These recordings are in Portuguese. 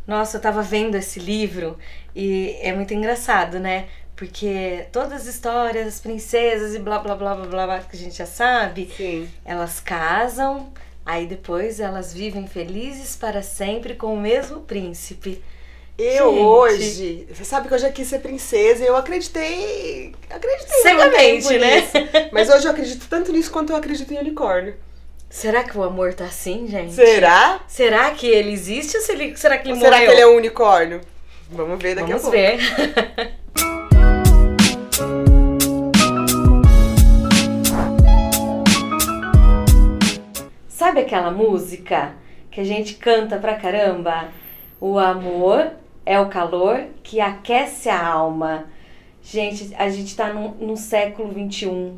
Nossa, eu tava vendo esse livro e é muito engraçado, né? Porque todas as histórias, as princesas e blá blá blá blá blá blá, que a gente já sabe, Sim. elas casam, aí depois elas vivem felizes para sempre com o mesmo príncipe. Eu Gente. hoje, você sabe que eu já quis ser princesa e eu acreditei Cegamente, um tempo né? nisso. Mas hoje eu acredito tanto nisso quanto eu acredito em unicórnio. Será que o amor tá assim, gente? Será? Será que ele existe ou será que ele Ou será morreu? que ele é um unicórnio? Vamos ver daqui a Vamos pouco. ver. Sabe aquela música que a gente canta pra caramba? O amor é o calor que aquece a alma. Gente, a gente tá no século XXI,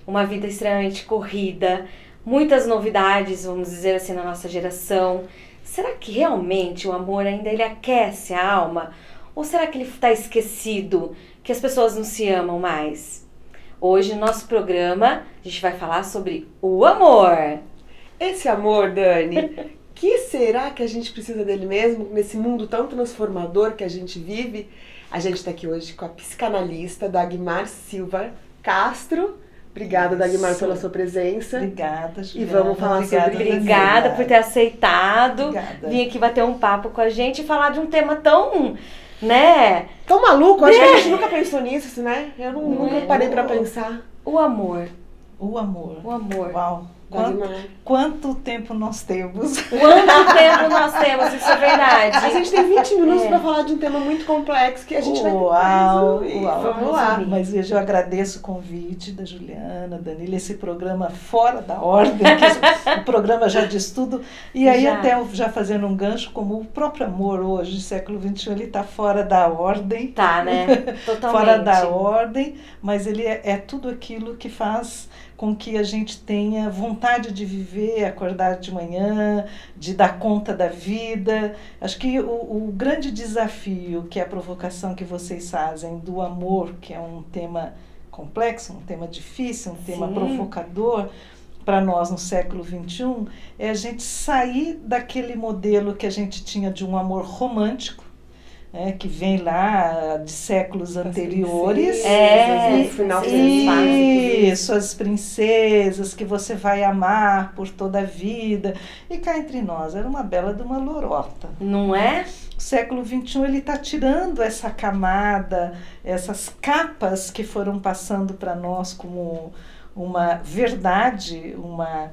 uma vida extremamente corrida, muitas novidades, vamos dizer assim, na nossa geração. Será que realmente o amor ainda ele aquece a alma? Ou será que ele está esquecido, que as pessoas não se amam mais? Hoje, no nosso programa, a gente vai falar sobre o amor. Esse amor, Dani, que será que a gente precisa dele mesmo nesse mundo tão transformador que a gente vive? A gente está aqui hoje com a psicanalista Dagmar Silva Castro. Obrigada, Dagmar, pela sua presença. Obrigada, Juliana. E vamos falar sobre Obrigada por ter aceitado Obrigada. vir aqui bater um papo com a gente e falar de um tema tão, né? Tão maluco, acho que a gente nunca pensou nisso, né? Eu nunca É. parei pra pensar. O amor. O amor. O amor. Uau. Dagmar. Quanto tempo nós temos? Quanto tempo nós temos? Isso é verdade. A gente tem 20 minutos É. pra falar de um tema muito complexo que a gente vai tentar Uau, resolver. uau. Vamos lá. resolver. Mas veja, eu agradeço o convite da Juliana, Danilo, esse programa fora da ordem, que o programa já diz tudo. E aí Já. até já fazendo um gancho, como o próprio amor hoje, século XXI, ele está fora da ordem. Tá, né? Totalmente. Fora da ordem, mas ele é tudo aquilo que faz com que a gente tenha vontade de viver, acordar de manhã, de dar conta da vida. Acho que o grande desafio, que é a provocação que vocês fazem do amor, que é um tema complexo, um tema difícil, um tema Sim. provocador, para nós no século XXI, é a gente sair daquele modelo que a gente tinha de um amor romântico, que vem lá de séculos anteriores. No final Isso, as princesas que você vai amar por toda a vida. E cá entre nós, era uma bela de uma lorota. Não é? O século XXI ele está tirando essa camada, essas capas que foram passando para nós como uma verdade, uma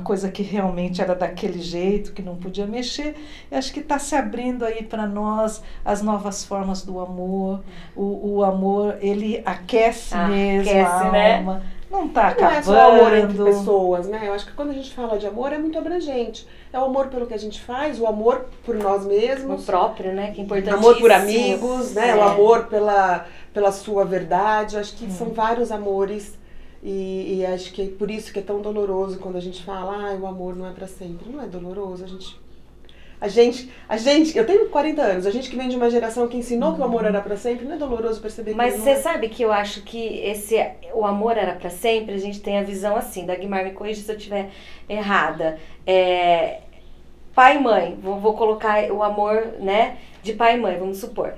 coisa que realmente era daquele jeito, que não podia mexer. Eu acho que está se abrindo aí para nós as novas formas do amor. O amor, ele aquece mesmo Aquece, a né? alma. Não está Não acabando. é só amor entre pessoas, né? Eu acho que quando a gente fala de amor é muito abrangente. É o amor pelo que a gente faz, o amor por nós O mesmos, próprio, né? Que é importante. amor por amigos, né? É. O amor pela sua verdade. Acho que são vários amores. E acho que é por isso que é tão doloroso quando a gente fala, o amor não é pra sempre. Não é doloroso, a gente, eu tenho 40 anos, a gente que vem de uma geração que ensinou que o amor era pra sempre, não é doloroso perceber que Mas não você é. sabe que eu acho que o amor era pra sempre, a gente tem a visão assim, Dagmar, me corrija se eu estiver errada. Pai e mãe, vou colocar o amor, né, de pai e mãe, vamos supor.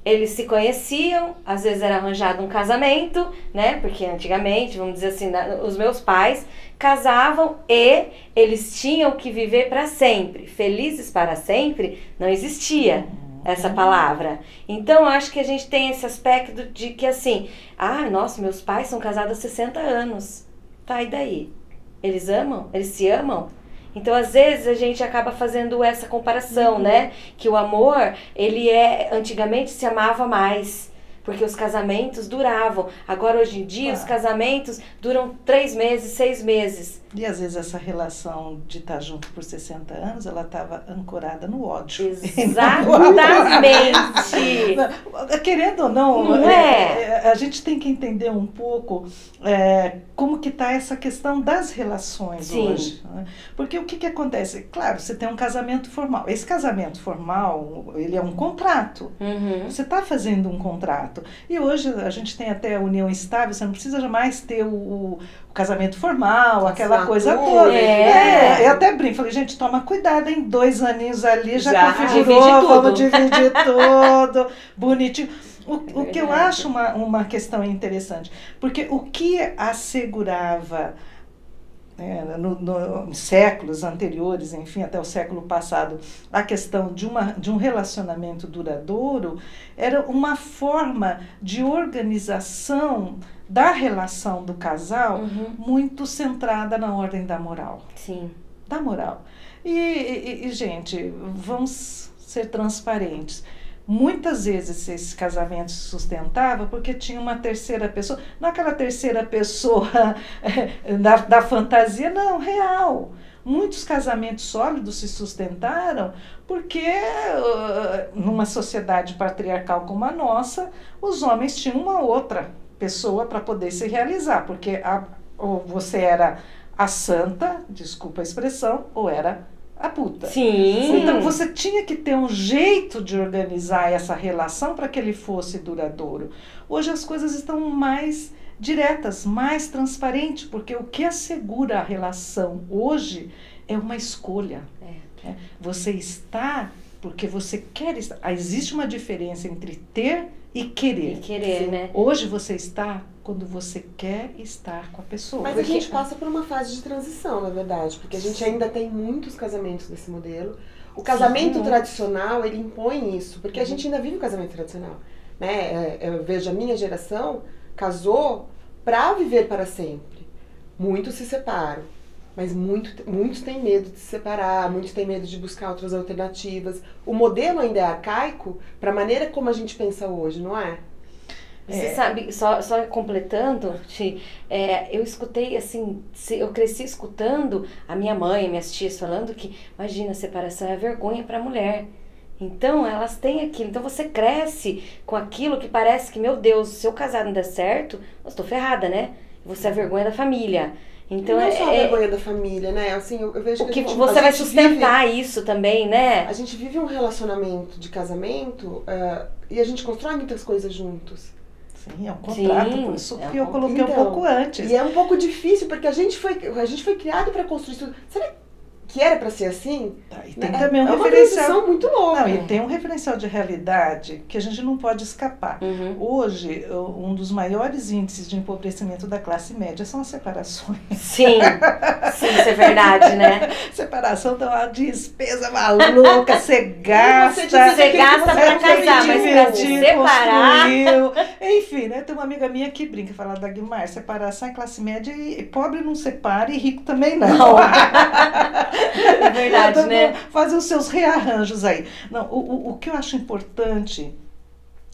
Eles se conheciam, às vezes era arranjado um casamento, né? Porque antigamente, vamos dizer assim, os meus pais casavam e eles tinham que viver para sempre. Felizes para sempre não existia essa palavra. Então, eu acho que a gente tem esse aspecto de que assim, nossa, meus pais são casados há 60 anos. Tá, e daí? Eles amam? Eles se amam? Então, às vezes, a gente acaba fazendo essa comparação, né? Que o amor, antigamente se amava mais, porque os casamentos duravam. Agora, hoje em dia, os casamentos duram 3 meses, 6 meses. E às vezes essa relação de estar junto por 60 anos, ela estava ancorada no ódio. Exatamente! Querendo ou não, Não é? A gente tem que entender um pouco como que está essa questão das relações hoje. Né? Porque o que acontece? Claro, você tem um casamento formal. Esse casamento formal, ele é um contrato. Uhum. Você está fazendo um contrato. Exato. E hoje a gente tem até a união estável, você não precisa jamais ter o casamento formal, aquela coisa toda. Eu até brinco, falei, gente, toma cuidado, hein? 2 aninhos ali já configurou, vamos dividir tudo, bonitinho. O que eu acho uma questão interessante, porque o que assegurava nos séculos anteriores, enfim, até o século passado, a questão de um relacionamento duradouro era uma forma de organização da relação do casal muito centrada na ordem da moral. Sim. Da moral. E, gente, vamos ser transparentes. Muitas vezes esse casamento se sustentava porque tinha uma terceira pessoa, não aquela terceira pessoa da fantasia, não, real. Muitos casamentos sólidos se sustentaram porque numa sociedade patriarcal como a nossa, os homens tinham uma outra pessoa para poder se realizar, porque ou você era a santa, desculpa a expressão, ou era a puta. Sim. Então você tinha que ter um jeito de organizar essa relação para que ele fosse duradouro. Hoje as coisas estão mais diretas, mais transparentes, porque o que assegura a relação hoje é uma escolha. Você está porque você quer estar. Existe uma diferença entre ter e querer. Né? Hoje você está quando você quer estar com a pessoa. Mas a gente passa por uma fase de transição, na verdade, porque a gente ainda tem muitos casamentos desse modelo. O casamento tradicional, ele impõe isso, porque a gente ainda vive o casamento tradicional. Né? Eu vejo a minha geração casou para viver para sempre. Muitos se separam, mas muitos têm medo de se separar, muitos têm medo de buscar outras alternativas. O modelo ainda é arcaico para a maneira como a gente pensa hoje, não é? Você sabe, só completando, eu escutei assim, eu cresci escutando a minha mãe, minhas tias falando que, imagina, a separação é vergonha para a mulher. Então, elas têm aquilo. Então, você cresce com aquilo que parece que, meu Deus, se eu casar não der certo, eu estou ferrada, né? Você é a vergonha da família. Então, não é só a vergonha da família, né? Assim, eu vejo que você vai sustentar isso também, né? A gente vive um relacionamento de casamento e a gente constrói muitas coisas juntos. Sim, é um contrato, por isso que eu coloquei um pouco antes. E é um pouco difícil, porque a gente foi criado para construir isso. Será que era para ser assim? E tem também um referencial. É uma transição muito louca. Não, e tem um referencial de realidade que a gente não pode escapar. Hoje, um dos maiores índices de empobrecimento da classe média são as separações. Sim, isso é verdade, né? Separação dá uma despesa maluca, você gasta. Você gasta pra casar, mas pra se separar. Enfim, né? Tem uma amiga minha que brinca, fala, Dagmar, separação é classe média e pobre não separa e rico também não. É verdade, né? Fazer os seus rearranjos aí. Não, o que eu acho importante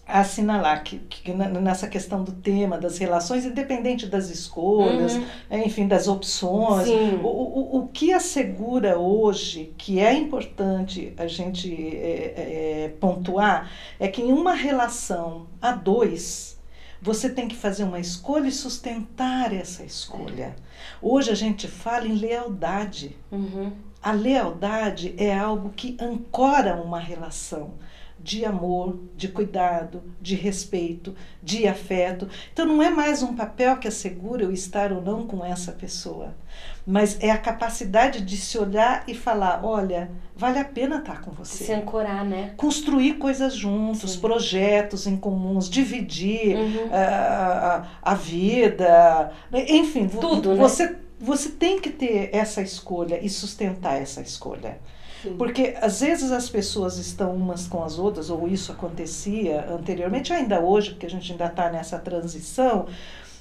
assinalar que nessa questão do tema, das relações, independente das escolhas, enfim, das opções, o que assegura hoje, que é importante a gente pontuar, é que em uma relação a dois, você tem que fazer uma escolha e sustentar essa escolha. Hoje a gente fala em lealdade. A lealdade é algo que ancora uma relação de amor, de cuidado, de respeito, de afeto. Então não é mais um papel que assegura eu estar ou não com essa pessoa, mas é a capacidade de se olhar e falar, olha, vale a pena estar com você. Se ancorar, né? Construir coisas juntos, projetos em comuns, dividir a vida, enfim, tudo, você tem que ter essa escolha e sustentar essa escolha. Sim. Porque às vezes as pessoas estão umas com as outras, ou isso acontecia anteriormente, ainda hoje, porque a gente ainda está nessa transição,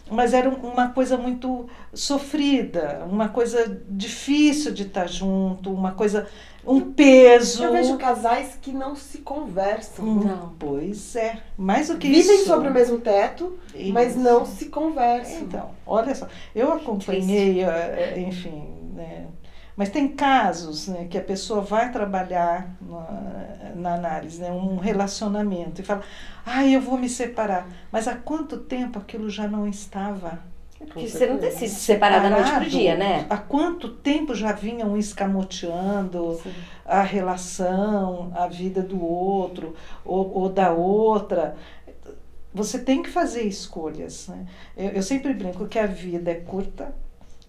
mas era uma coisa muito sofrida, uma coisa difícil de estar junto, uma coisa, um peso. Eu vejo casais que não se conversam. Não, pois é. Mais do que isso. Vivem sobre o mesmo teto, mas não se conversam. Então, olha só, eu acompanhei, enfim, né, mas tem casos, né, que a pessoa vai trabalhar na análise, né, um relacionamento, e fala, eu vou me separar. Mas há quanto tempo aquilo já não estava? Porque você não decide se separar da noite pro dia, né? Há quanto tempo já vinham escamoteando a relação, a vida do outro, ou da outra. você tem que fazer escolhas, né? Eu sempre brinco que a vida é curta,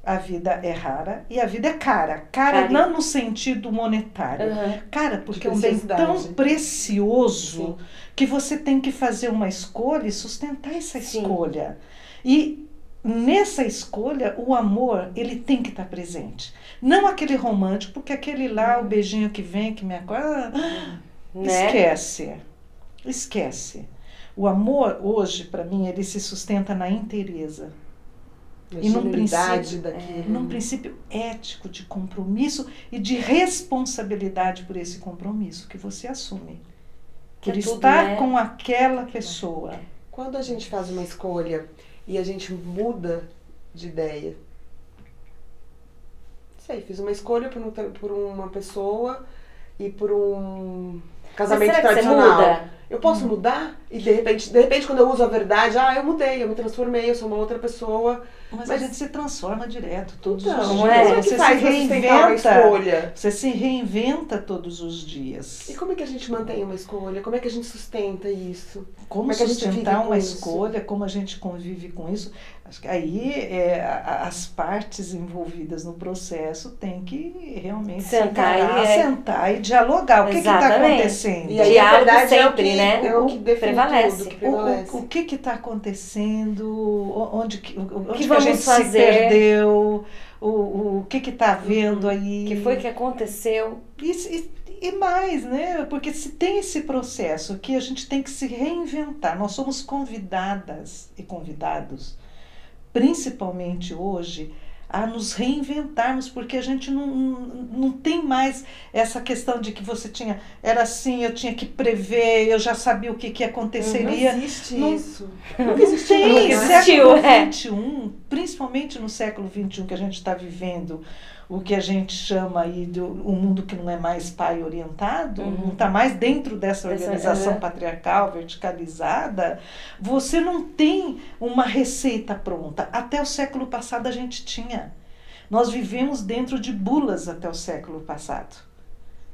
a vida é rara e a vida é cara. Cara não no sentido monetário. Cara, porque é um bem tão precioso que você tem que fazer uma escolha e sustentar essa escolha. E nessa escolha, o amor, ele tem que estar presente. Não aquele romântico, porque aquele lá, o beijinho que vem, que me acorda... Esquece. Esquece. O amor, hoje, para mim, ele se sustenta na inteireza. E num princípio ético de compromisso e de responsabilidade por esse compromisso que você assume. Por estar com aquela pessoa. Quando a gente faz uma escolha e a gente muda de ideia, fiz uma escolha por uma pessoa e por um casamento tradicional. Eu posso mudar? E de repente, quando eu uso a verdade, eu mudei, eu me transformei, eu sou uma outra pessoa. Mas a gente se transforma direto todos os dias. Você se reinventa. Você se reinventa todos os dias. E como é que a gente mantém uma escolha? Como é que a gente sustenta isso? Como é que sustentar uma escolha? Como a gente convive com isso? Acho que aí as partes envolvidas no processo têm que realmente sentar e dialogar. O que está acontecendo? E aí a verdade sempre, é o que prevalece. O que está acontecendo? Onde que a gente se perdeu? O que está havendo aí? O que foi que aconteceu? E mais, né? Porque se tem esse processo que a gente tem que se reinventar. Nós somos convidadas e convidados, principalmente hoje, a nos reinventarmos, porque a gente não tem mais essa questão de que você era assim, eu tinha que prever, eu já sabia o que aconteceria. Não existe isso. Não existiu. Século XXI, principalmente no século XXI que a gente está vivendo, o que a gente chama aí de um mundo que não é mais pai orientado, não está mais dentro dessa organização patriarcal, verticalizada, você não tem uma receita pronta. Até o século passado a gente tinha. Nós vivemos dentro de bulas até o século passado.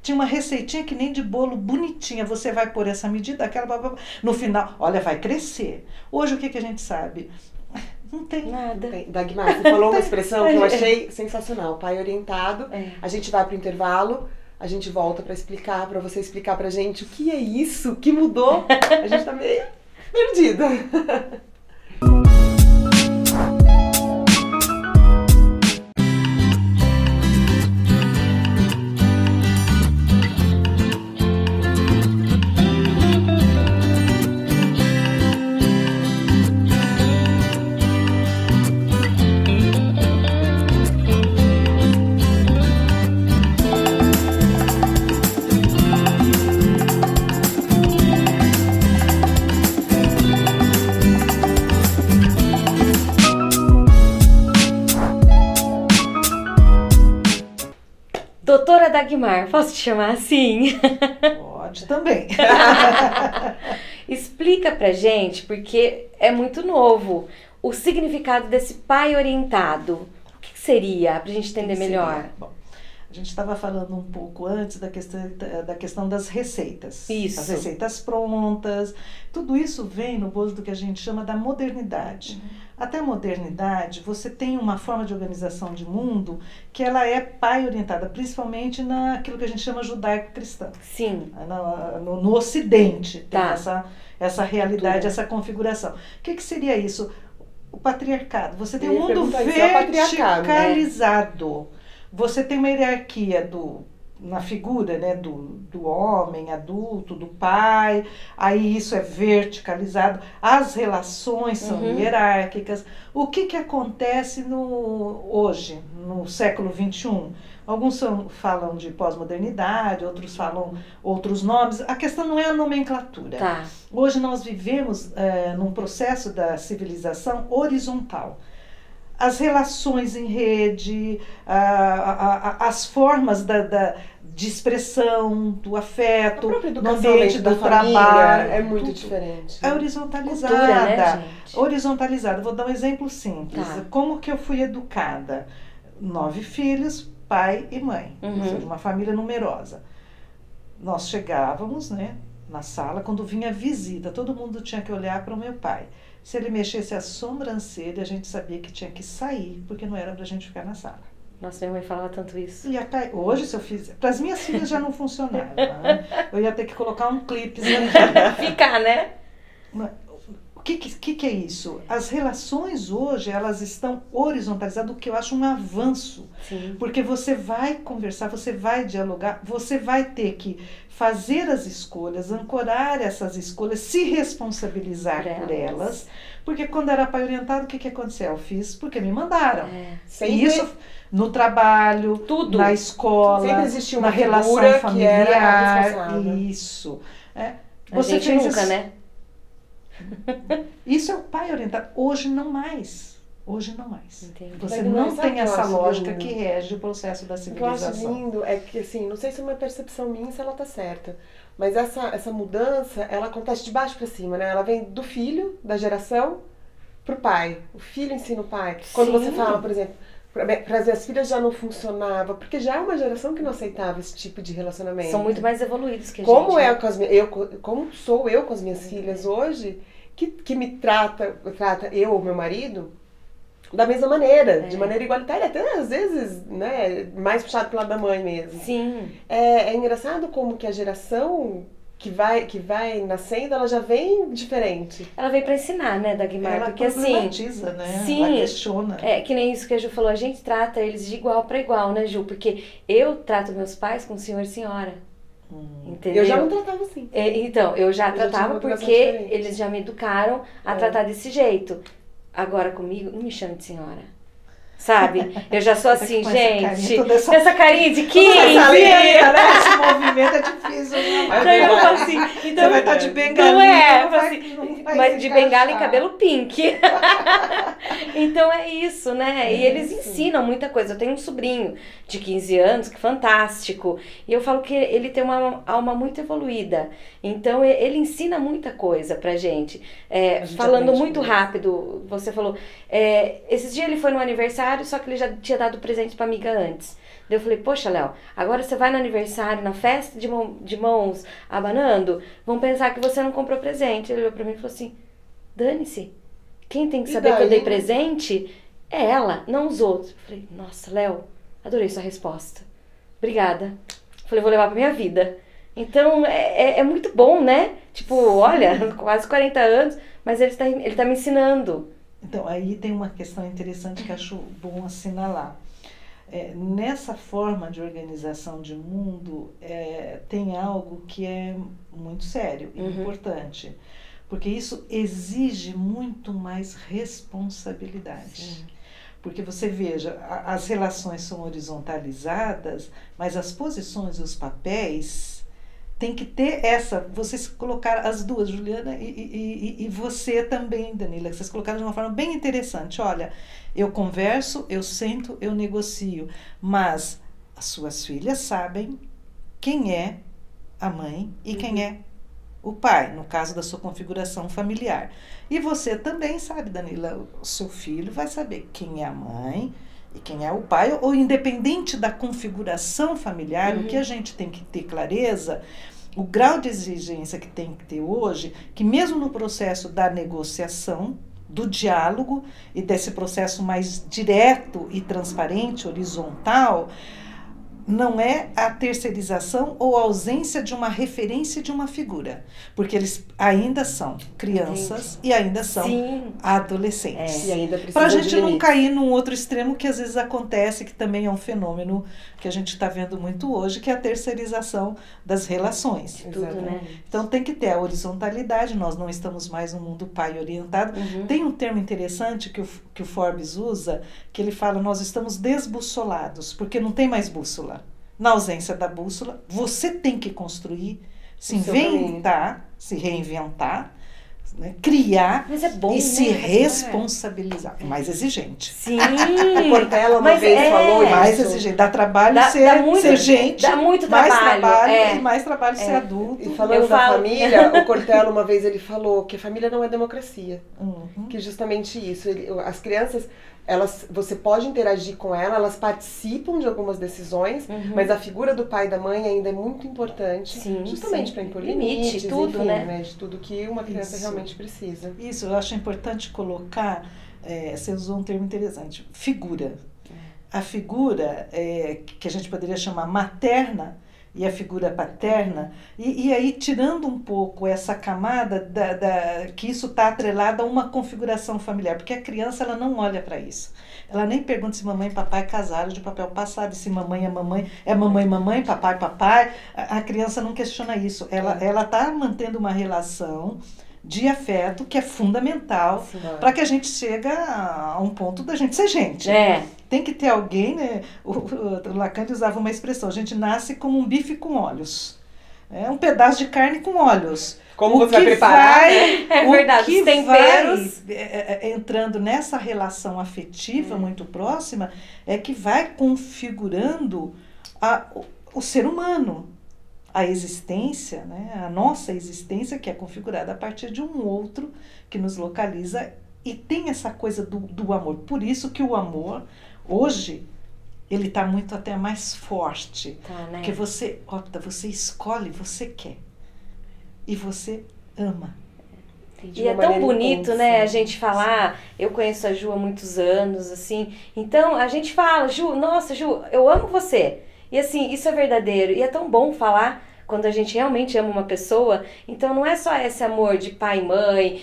Tinha uma receitinha que nem de bolo bonitinha, você vai pôr essa medida, aquela, no final, olha, vai crescer. Hoje o que a gente sabe? Não tem nada. Dagmar, você falou uma expressão que eu achei sensacional. Pai orientado. A gente vai para o intervalo, a gente volta para você explicar pra gente o que é isso, o que mudou. A gente tá meio perdida. Doutora Dagmar, posso te chamar assim? Pode também. Explica pra gente, porque é muito novo, o significado desse pai orientado. O que seria, pra gente entender melhor? Bom, a gente estava falando um pouco antes da questão das receitas. Isso. As receitas prontas. Tudo isso vem no bojo do que a gente chama da modernidade. Até a modernidade, você tem uma forma de organização de mundo que ela é pai orientada, principalmente naquilo que a gente chama judaico-cristã. Sim. No Ocidente, tem essa realidade, essa configuração. O que seria isso? O patriarcado. Você tem um mundo verticalizado. Você tem uma hierarquia na figura, né, do homem adulto, do pai, aí isso é verticalizado, as relações são hierárquicas. O que acontece hoje, no século XXI? Alguns falam de pós-modernidade, outros falam outros nomes. A questão não é a nomenclatura. Hoje nós vivemos num processo da civilização horizontal. As relações em rede, as formas de expressão, do afeto, no ambiente do trabalho. É muito diferente. É horizontalizada. Cultura, né, gente? Horizontalizada. Vou dar um exemplo simples. Como que eu fui educada? 9 filhos, pai e mãe. Ou seja, uma família numerosa. Nós chegávamos, né, na sala, quando vinha visita, todo mundo tinha que olhar para o meu pai. Se ele mexesse a sobrancelha, a gente sabia que tinha que sair, porque não era para a gente ficar na sala. Nossa, minha mãe falava tanto isso. E hoje, se eu fiz... Para as minhas filhas já não funcionava. Né? Eu ia ter que colocar um clipe. Ficar, né? O que é isso? As relações hoje, elas estão horizontalizadas, o que eu acho um avanço. Sim. Porque você vai conversar, você vai dialogar, você vai ter que fazer as escolhas, ancorar essas escolhas, se responsabilizar por elas. Porque quando era pai orientado, o que aconteceu? Eu fiz porque me mandaram. E isso no trabalho, tudo, na escola, sempre existiu uma na relação familiar. Que era isso. Você fez nunca, isso, né? Isso é o pai orientado. Hoje não mais. Hoje não mais. Entendi. Você não tem essa lógica que rege o processo da civilização. O que eu acho lindo é que, assim, não sei se é uma percepção minha, se ela tá certa, mas essa mudança, ela acontece de baixo para cima, né? Ela vem do filho, da geração, pro pai. O filho ensina o pai. Quando você fala, por exemplo, para as minhas filhas já não funcionava, porque já é uma geração que não aceitava esse tipo de relacionamento. São muito mais evoluídos que a como gente. Como sou eu com as minhas filhas hoje, que me trata eu ou meu marido da mesma maneira, de maneira igualitária, até às vezes, né, mais puxado pro lado da mãe mesmo. Sim. É engraçado como que a geração que vai nascendo, ela já vem diferente. Ela veio para ensinar, né, Dagmar? Ela porque problematiza, assim, né? Sim, ela questiona. É que nem isso que a Ju falou, a gente trata eles de igual para igual, né, Ju? Porque eu trato meus pais com senhor e senhora. Entendeu? Eu já não tratava assim. Então, eu já tratava porque eles já me educaram a tratar desse jeito. Agora comigo, não me chame de senhora. Sabe? Eu já sou assim, gente. Essa carinha de 15. Esse movimento é difícil. Então eu falo assim, então, você vai estar de bengala. Não é, mas de bengala e cabelo pink. Então é isso, né? E eles ensinam muita coisa. Eu tenho um sobrinho de 15 anos, que é fantástico. E eu falo que ele tem uma alma muito evoluída. Então ele ensina muita coisa pra gente. Falando muito rápido, você falou, esses dias ele foi no aniversário, só que ele já tinha dado presente pra amiga antes. Daí eu falei, poxa, Léo, agora você vai no aniversário, na festa de mãos abanando, vão pensar que você não comprou presente. Ele olhou pra mim e falou assim, dane-se, quem tem que saber que eu dei presente é ela, não os outros. Eu falei, nossa, Léo, adorei sua resposta. Obrigada. Eu falei, vou levar pra minha vida. Então, é muito bom, né? Tipo, olha, quase 40 anos, mas ele tá me ensinando. Então, aí tem uma questão interessante que acho bom assinalar. Nessa forma de organização de mundo, tem algo que é muito sério e importante, porque isso exige muito mais responsabilidade. Sim. Porque você veja, as relações são horizontalizadas, mas as posições e os papéis tem que ter vocês colocaram as duas, Juliana e você também, Danila, que vocês colocaram de uma forma bem interessante. Olha, eu converso, eu sento, eu negocio, mas as suas filhas sabem quem é a mãe e quem é o pai, no caso da sua configuração familiar. E você também sabe, Danila, o seu filho vai saber quem é a mãe e quem é o pai, ou independente da configuração familiar, o que a gente tem que ter clareza, o grau de exigência que tem que ter hoje, que mesmo no processo da negociação, do diálogo e desse processo mais direto e transparente, horizontal, não é a terceirização ou a ausência de uma referência de uma figura, porque eles ainda são crianças e ainda são adolescentes. Para a gente não cair num outro extremo que às vezes acontece, que também é um fenômeno que a gente está vendo muito hoje, que é a terceirização das relações. Tudo, né? Então tem que ter a horizontalidade, nós não estamos mais no mundo pai orientado. Tem um termo interessante que o Forbes usa, que ele fala, nós estamos desbussolados, porque não tem mais bússola. Na ausência da bússola, você tem que construir, se inventar, se reinventar, né, criar e se responsabilizar. É mais exigente. Sim. O Cortella uma vez falou isso. Mais exigente. Dá trabalho ser gente. Dá muito mais trabalho. E mais trabalho ser adulto. E falando da família, o Cortella uma vez ele falou que a família não é democracia. Que justamente isso. As crianças... você pode interagir com elas participam de algumas decisões, mas a figura do pai e da mãe ainda é muito importante, justamente para impor limites, tudo, enfim, né? De tudo que uma criança realmente precisa. Isso, eu acho importante colocar, você usou um termo interessante, figura. A figura que a gente poderia chamar materna e a figura paterna, e aí tirando um pouco essa camada que isso está atrelado a uma configuração familiar, porque a criança ela não olha para isso. Ela nem pergunta se mamãe e papai casaram de papel passado, se mamãe, mamãe, papai. A criança não questiona isso. Ela está mantendo uma relação de afeto que é fundamental para que a gente chegue a um ponto da gente ser gente. Tem que ter alguém, né? O Lacan usava uma expressão, a gente nasce como um bife com olhos. É um pedaço de carne com olhos. Como você vai preparar, né? É verdade, os temperos. Entrando nessa relação afetiva muito próxima, é que vai configurando o ser humano. A existência, né? A nossa existência, que é configurada a partir de um outro que nos localiza e tem essa coisa do amor. Por isso que o amor, hoje, ele está muito até mais forte. Né? Porque você opta, você escolhe, você quer. E você ama. E é tão bonito, né, a gente falar, eu conheço a Ju há muitos anos, assim, então a gente fala, Ju, nossa, Ju, eu amo você. E assim, isso é verdadeiro. E é tão bom falar quando a gente realmente ama uma pessoa. Então não é só esse amor de pai e mãe,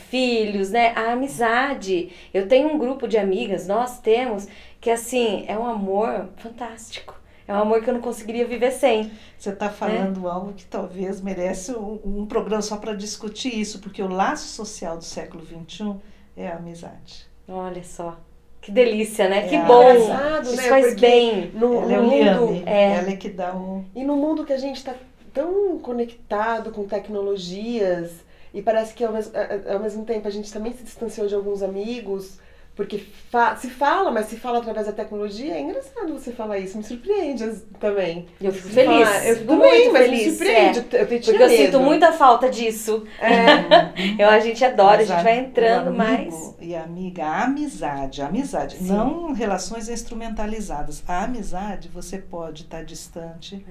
filhos, né? A amizade. Eu tenho um grupo de amigas, nós temos, que assim, é um amor fantástico. É um amor que eu não conseguiria viver sem. Você está falando algo que talvez merece um programa só para discutir isso, porque o laço social do século XXI é a amizade. Olha só. Que delícia, né? Que bom. Engraçado, isso né? faz Porque bem. Ela é o liame. Ela é que dá um... E no mundo que a gente está tão conectado com tecnologias, e parece que ao mesmo tempo a gente também se distanciou de alguns amigos, porque se fala, mas se fala através da tecnologia, é engraçado você falar isso, me surpreende também. Eu fico feliz. Eu fico muito feliz. Me surpreende. Porque eu sinto muita falta disso. A gente adora, a gente vai entrando mais. E amiga, a amizade. Não relações instrumentalizadas. A amizade, você pode estar distante.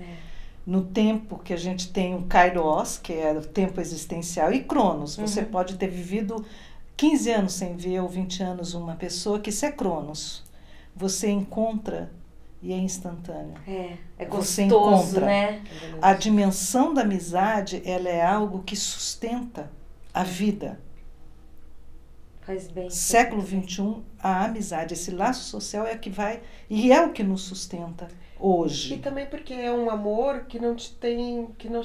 No tempo que a gente tem o Kairos, que é o tempo existencial, e Cronos. Você pode ter vivido 15 anos sem ver, ou 20 anos uma pessoa, que isso é Cronos. Você encontra e é instantâneo. É gostoso, você encontra, né? A dimensão da amizade, ela é algo que sustenta a vida. Faz bem. Século XXI, a amizade, esse laço social é que vai, e é o que nos sustenta hoje. E também porque é um amor que não te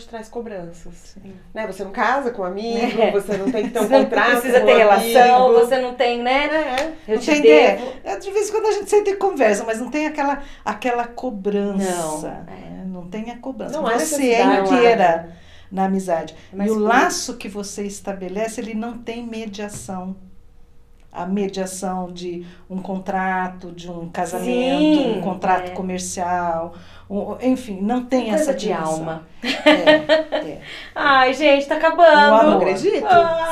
traz cobranças. Né? Você não casa com um amigo, você não tem que ter um contrato. Você não precisa ter relação, amigo. Você não tem, né? Eu te devo. De vez em quando a gente sente ter conversa, mas não tem aquela cobrança. Não tem a cobrança. Não você é inteira na amizade. E o laço que você estabelece, ele não tem mediação. A mediação de um contrato, de um casamento, um contrato comercial, enfim, não tem essa coisa de alma. Ai, gente, tá acabando. Não acredito.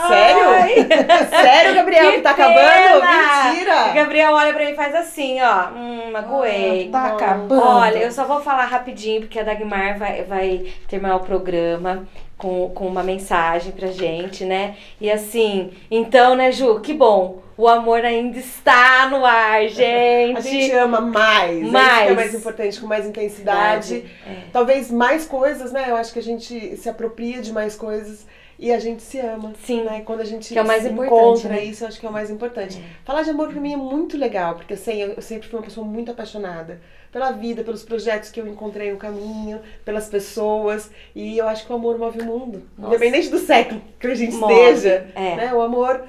Sério? Sério, Gabriel, que tá acabando? Mentira! O Gabriel olha pra mim e faz assim, ó. Magoei. Tá acabando. Olha, eu só vou falar rapidinho, porque a Dagmar vai terminar o programa com uma mensagem pra gente, né? E assim, então, né, Ju, que bom. O amor ainda está no ar, gente. A gente ama mais. Isso que é mais importante, com mais intensidade. Talvez mais coisas, né? Eu acho que a gente se apropria de mais coisas e a gente se ama. Sim. Né? Quando a gente que é o mais encontra né? isso, eu acho que é o mais importante. Falar de amor pra mim é muito legal, porque assim, eu sempre fui uma pessoa muito apaixonada pela vida, pelos projetos que eu encontrei no caminho, pelas pessoas. E eu acho que o amor move o mundo. Nossa. Independente do século que a gente esteja. Né? O amor...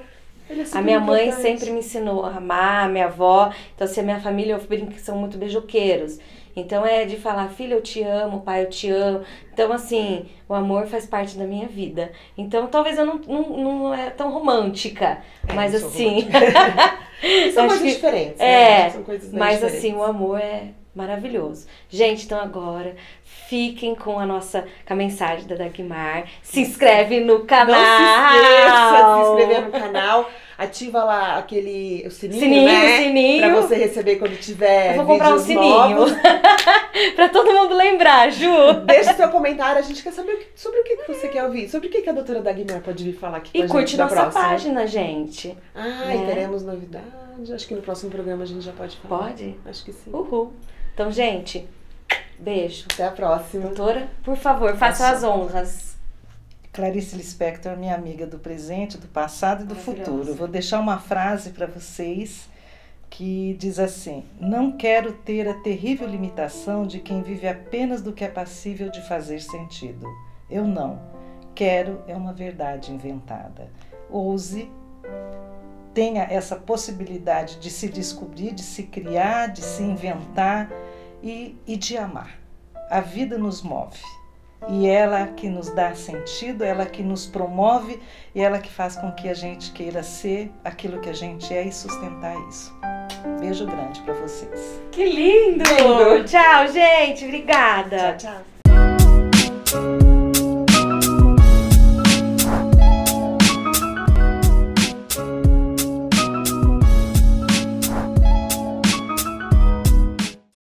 A minha mãe sempre me ensinou a amar, a minha avó. Então, assim, a minha família, eu brinco que são muito beijoqueiros. Então, é de falar, filha, eu te amo, pai, eu te amo. Então, assim, o amor faz parte da minha vida. Então, talvez eu não é tão romântica. Mas, assim... São coisas diferentes, né? São coisas bem mas, diferentes. Assim, o amor é maravilhoso. Gente, então agora... Fiquem com a mensagem da Dagmar. Se inscreve no canal. Não se esqueça de se inscrever no canal. Ativa lá o sininho, Sininho, né? sininho. Pra você receber quando tiver Eu vou comprar um vídeos sininho. novos. Pra todo mundo lembrar, Ju. Deixa seu comentário, a gente quer saber sobre o que você quer ouvir. Sobre o que a doutora Dagmar pode vir falar aqui com a E gente curte da nossa próxima. página, gente. Ah, e teremos novidade. Acho que no próximo programa a gente já pode falar. Pode? Acho que sim. Uhul. Então, gente, beijo. Até a próxima. Doutora, por favor, faça as honras. Clarice Lispector, minha amiga do presente, do passado e do futuro. Eu vou deixar uma frase para vocês que diz assim: não quero ter a terrível limitação de quem vive apenas do que é passível de fazer sentido. Eu não. Quero é uma verdade inventada. Ouse, tenha essa possibilidade de se descobrir, de se criar, de se inventar e de amar. A vida nos move. E ela que nos dá sentido, ela que nos promove e ela que faz com que a gente queira ser aquilo que a gente é e sustentar isso. Beijo grande para vocês. Que lindo! Tchau, gente. Obrigada. Tchau, tchau.